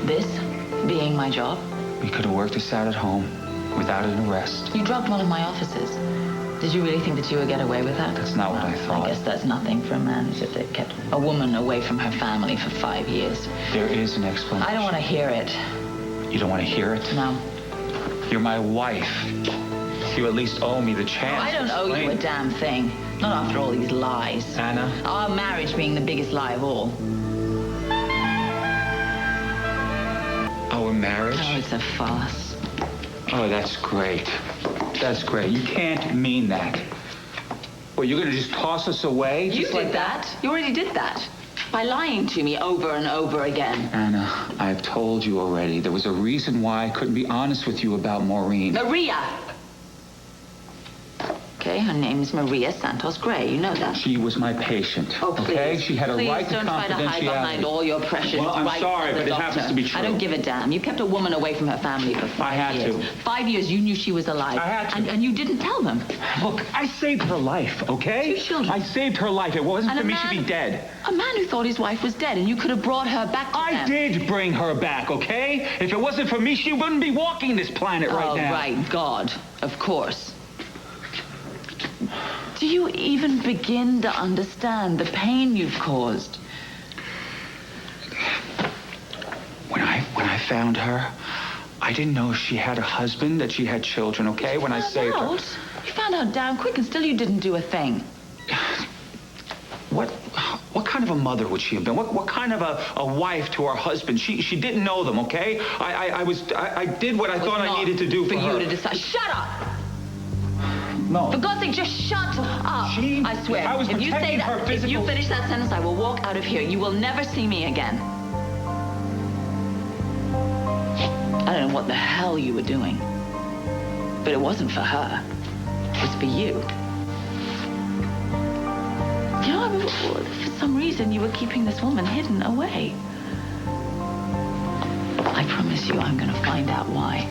This being my job? We could have worked this out at home without an arrest. You drugged one of my officers. Did you really think that you would get away with that? That's not what I thought. I guess that's nothing for a man who's just kept a woman away from her family for 5 years. There is an explanation. I don't want to hear it. You don't want to hear it? No. You're my wife. You at least owe me the chance. I don't owe you a damn thing. Not after all these lies. Anna? Our marriage being the biggest lie of all. Our marriage? Oh, it's a farce. Oh, that's great. That's great. You can't mean that. Well, you're going to just toss us away? You did that. You already did that. By lying to me over and over again. Anna, I've told you already. There was a reason why I couldn't be honest with you about Maureen. Maria! Okay, her name's Maria Santos Gray. You know that. She was my patient. Oh, please. Okay? She had a right to confidentiality. Please don't try to hide behind all your precious Well, I'm rights sorry, as a but it doctor. happens to be true. I don't give a damn. You kept a woman away from her family for 5 years. I had to. 5 years you knew she was alive. I had to. And you didn't tell them. Look, I saved her life, okay? 2 children. I saved her life. It wasn't And for a me man- to be dead. A man who thought his wife was dead, and you could have brought her back to I them. did bring her back, okay? If it wasn't for me, she wouldn't be walking this planet right now. Oh, right, God. Of course. Do you even begin to understand the pain you've caused? When I found her, I didn't know she had a husband, that she had children, okay? When I saved her. You found out damn quick, and still you didn't do a thing. What kind of a mother would she have been? What kind of a wife to her husband? She didn't know them, okay? I did what I thought I needed to do for her. For you to decide. Shut up! No. For God's sake, just shut up. I swear. I was if you say protecting her that, physical... if you finish that sentence, I will walk out of here. You will never see me again. I don't know what the hell you were doing. But it wasn't for her. It was for you. You know, I mean, for some reason, you were keeping this woman hidden away. I promise you, I'm going to find out why.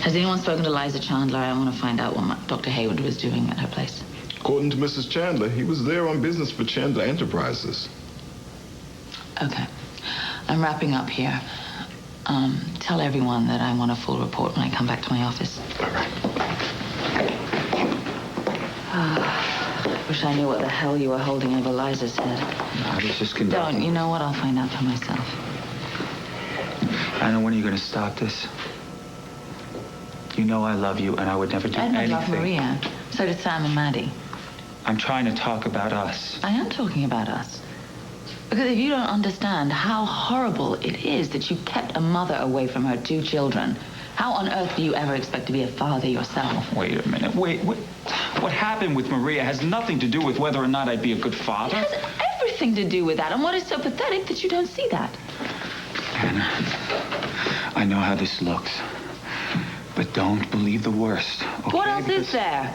Has anyone spoken to Liza Chandler? I want to find out what Dr. Hayward was doing at her place. According to Mrs. Chandler, he was there on business for Chandler Enterprises. Okay. I'm wrapping up here. Tell everyone that I want a full report when I come back to my office. All right. Wish I knew what the hell you were holding over Liza's head. I was just conducting. Don't. You know what? I'll find out for myself. Anna, when are you going to stop this? You know I love you, and I would never do anything. Edmund loved Maria. So did Sam and Maddie. I'm trying to talk about us. I am talking about us. Because if you don't understand how horrible it is that you kept a mother away from her 2 children, how on earth do you ever expect to be a father yourself? Wait a minute. Wait. What happened with Maria has nothing to do with whether or not I'd be a good father. It has everything to do with that. And what is so pathetic that you don't see that? Anna, I know how this looks. But don't believe the worst, okay? What else is there?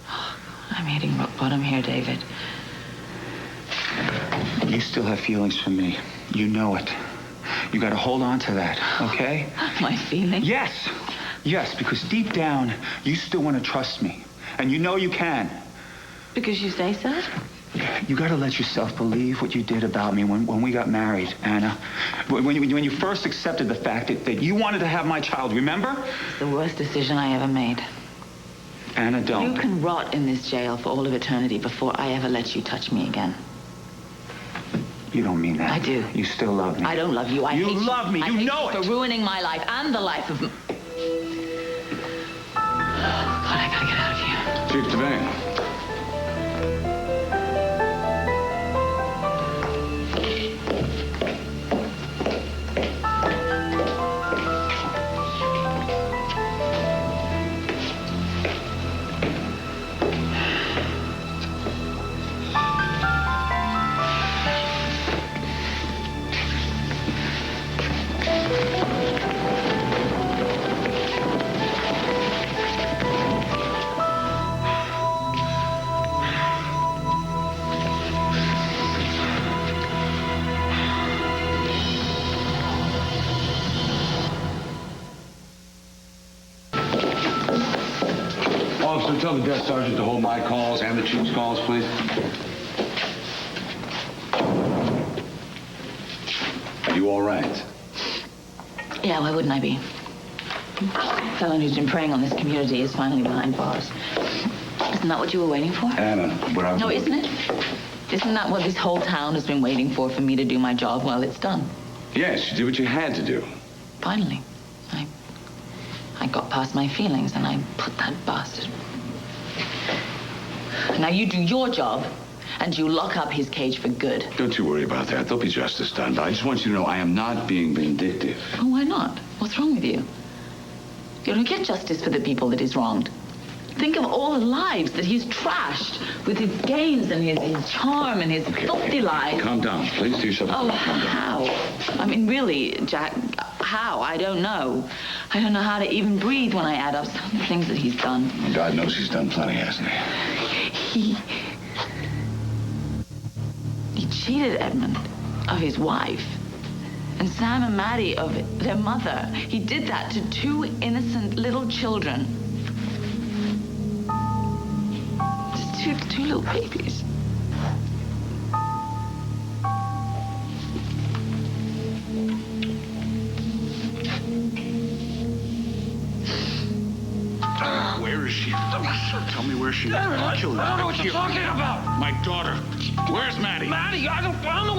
I'm hitting rock bottom here, David. You still have feelings for me. You know it. You got to hold on to that, okay? My feelings? Yes, because deep down, you still want to trust me. And you know you can. Because you say so? You got to let yourself believe what you did about me when we got married, Anna. When you first accepted the fact that you wanted to have my child, remember? It's the worst decision I ever made. Anna, don't. You can rot in this jail for all of eternity before I ever let you touch me again. You don't mean that. I do. You still love me. I don't love you. I hate you. You love me. I You hate know you it. for ruining my life and the life of... God, I gotta get out of here. Chief Devane. officer, tell the desk sergeant to hold my calls and the chief's calls, please. Are you all right? Yeah, why wouldn't I be? The felon who's been preying on this community is finally behind bars. Isn't that what you were waiting for? Anna, what I'm... No, isn't it? Isn't that what this whole town has been waiting for me to do my job? Well, it's done. Yes, you did what you had to do. Finally. I got past my feelings and I put that bastard. Now you do your job and you lock up his cage for good. Don't you worry about that. There'll be justice done. But I just want you to know I am not being vindictive. Oh, why not? What's wrong with you? You don't get justice for the people that he's wronged. Think of all the lives that he's trashed with his games and his charm and his filthy lies. Calm down, please. Do yourself a Oh, calm down. how? I mean, really, Jack, how? I don't know. I don't know how to even breathe when I add up some of the things that he's done. God knows he's done plenty, hasn't he? He cheated Edmund of his wife. And Sam and Maddie of their mother. He did that to two innocent little children. Just two little babies. Where is she? Tell me where she is. I don't know what you're talking about. My daughter. Where's Maddie? Maddie, I don't know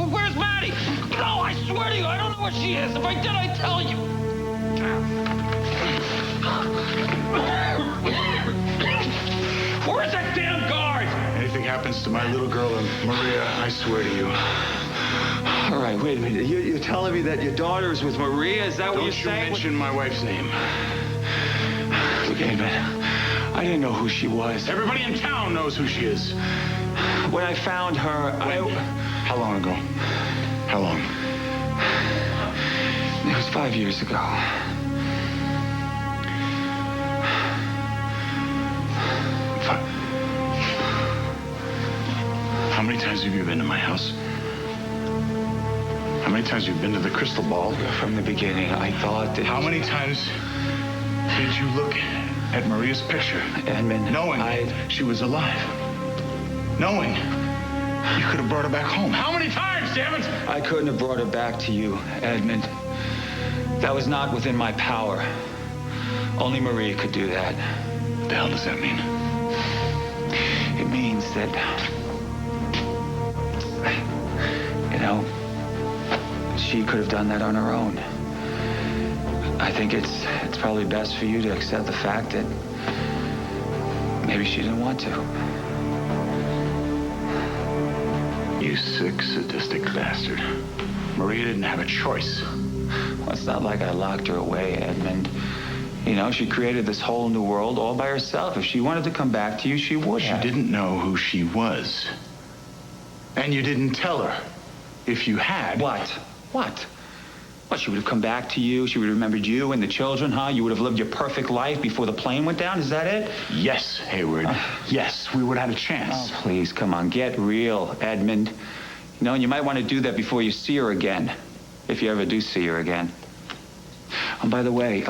where's Maddie? No, I swear to you, I don't know where she is. If I did, I'd tell you. Where's that damn guard? Anything happens to my little girl and Maria, I swear to you. All right, wait a minute. You're telling me that your daughter is with Maria? Is that what you're Don't you saying? mention my wife's name. Look, Edmund, I didn't know who she was. Everybody in town knows who she is. When I found her, How long ago? How long? It was 5 years ago. How many times have you been to my house? How many times have you been to the Crystal Ball? From the beginning, I thought that... How many times did you look at Maria's picture? Edmund, Knowing she was alive. Knowing you could have brought her back home. How many times, damn it? I couldn't have brought her back to you, Edmund. That was not within my power. Only Maria could do that. What the hell does that mean? It means that... You know, she could have done that on her own. I think it's probably best for you to accept the fact that maybe she didn't want to. You sick, sadistic bastard. Maria didn't have a choice. Well, it's not like I locked her away, Edmund. You know, she created this whole new world all by herself. If she wanted to come back to you, she would have. She didn't know who she was. And you didn't tell her. If you had... What? What, she would have come back to you? She would have remembered you and the children, huh? You would have lived your perfect life before the plane went down? Is that it? Yes, Hayward. Yes, we would have had a chance. Oh, please, come on, get real, Edmund. You know, and you might want to do that before you see her again. If you ever do see her again. And by the way,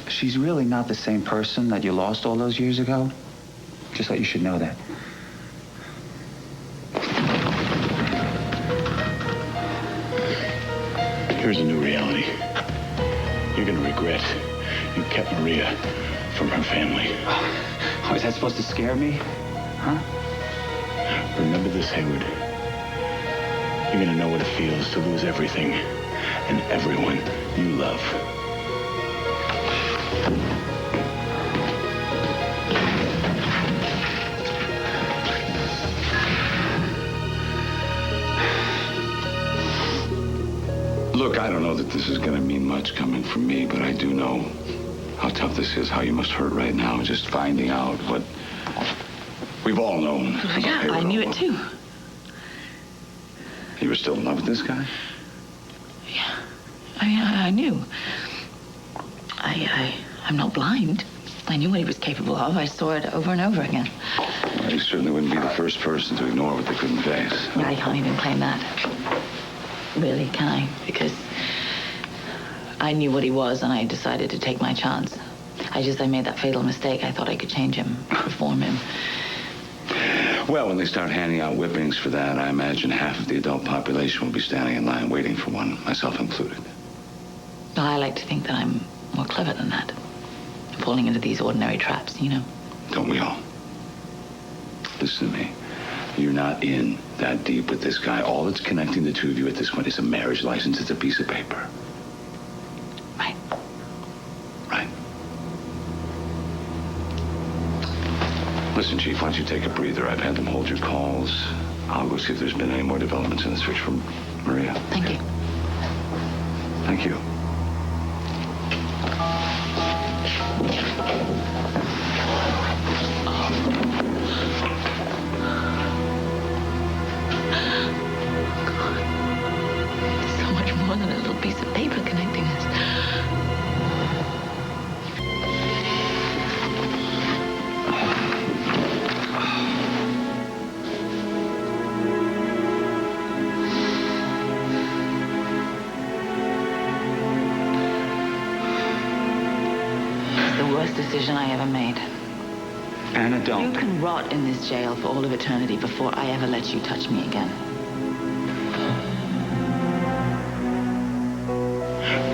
she's really not the same person that you lost all those years ago. Just thought you should know that. Here's a new reality. You're gonna regret you kept Maria from her family. Oh, is that supposed to scare me? Huh? Remember this, Hayward. You're gonna know what it feels to lose everything and everyone you love. Look, I don't know that this is going to mean much coming from me, but I do know how tough this is, how you must hurt right now, just finding out what we've all known. About Yeah, Hayward I knew all it too. You were still in love with this guy? Yeah, I mean, I knew. I'm not blind. I knew what he was capable of. I saw it over and over again. Well, you certainly wouldn't be the first person to ignore what they couldn't face. Yeah, I can't even claim that. Really, can I? Because I knew what he was and I decided to take my chance. I made that fatal mistake. I thought I could change him, reform him. Well, when they start handing out whippings for that, I imagine half of the adult population will be standing in line waiting for one, myself included. Well, I like to think that I'm more clever than that. Falling into these ordinary traps, you know. Don't we all? Listen to me. You're not in that deep with this guy. All that's connecting the two of you at this point is a marriage license. It's a piece of paper. Right. Right. Listen, Chief, why don't you take a breather? I've had them hold your calls. I'll go see if there's been any more developments in the search for Maria. Thank you. Thank you. So much more than a little piece of paper connecting us. It's the worst decision I ever made. Anna, don't. You can rot in this jail for all of eternity before I ever let you touch me again.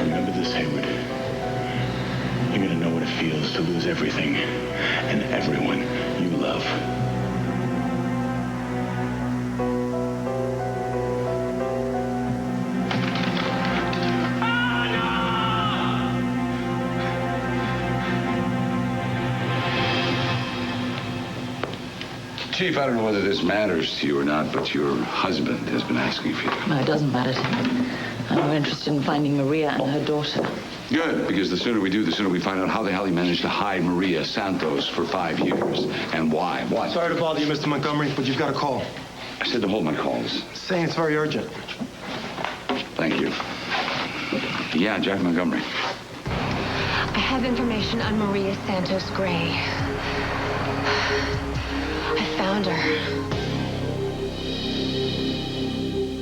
Remember this, Hayward. You're gonna know what it feels to lose everything and everyone you love. Chief, I don't know whether this matters to you or not, but your husband has been asking for you. No, it doesn't matter to me. I'm more interested in finding Maria and her daughter. Good, because the sooner we do, the sooner we find out how the hell he managed to hide Maria Santos for 5 years. And why. What? Sorry to bother you, Mr. Montgomery, but you've got a call. I said to hold my calls. Saying it's very urgent. Thank you. Yeah, Jack Montgomery. I have information on Maria Santos Gray. I found her.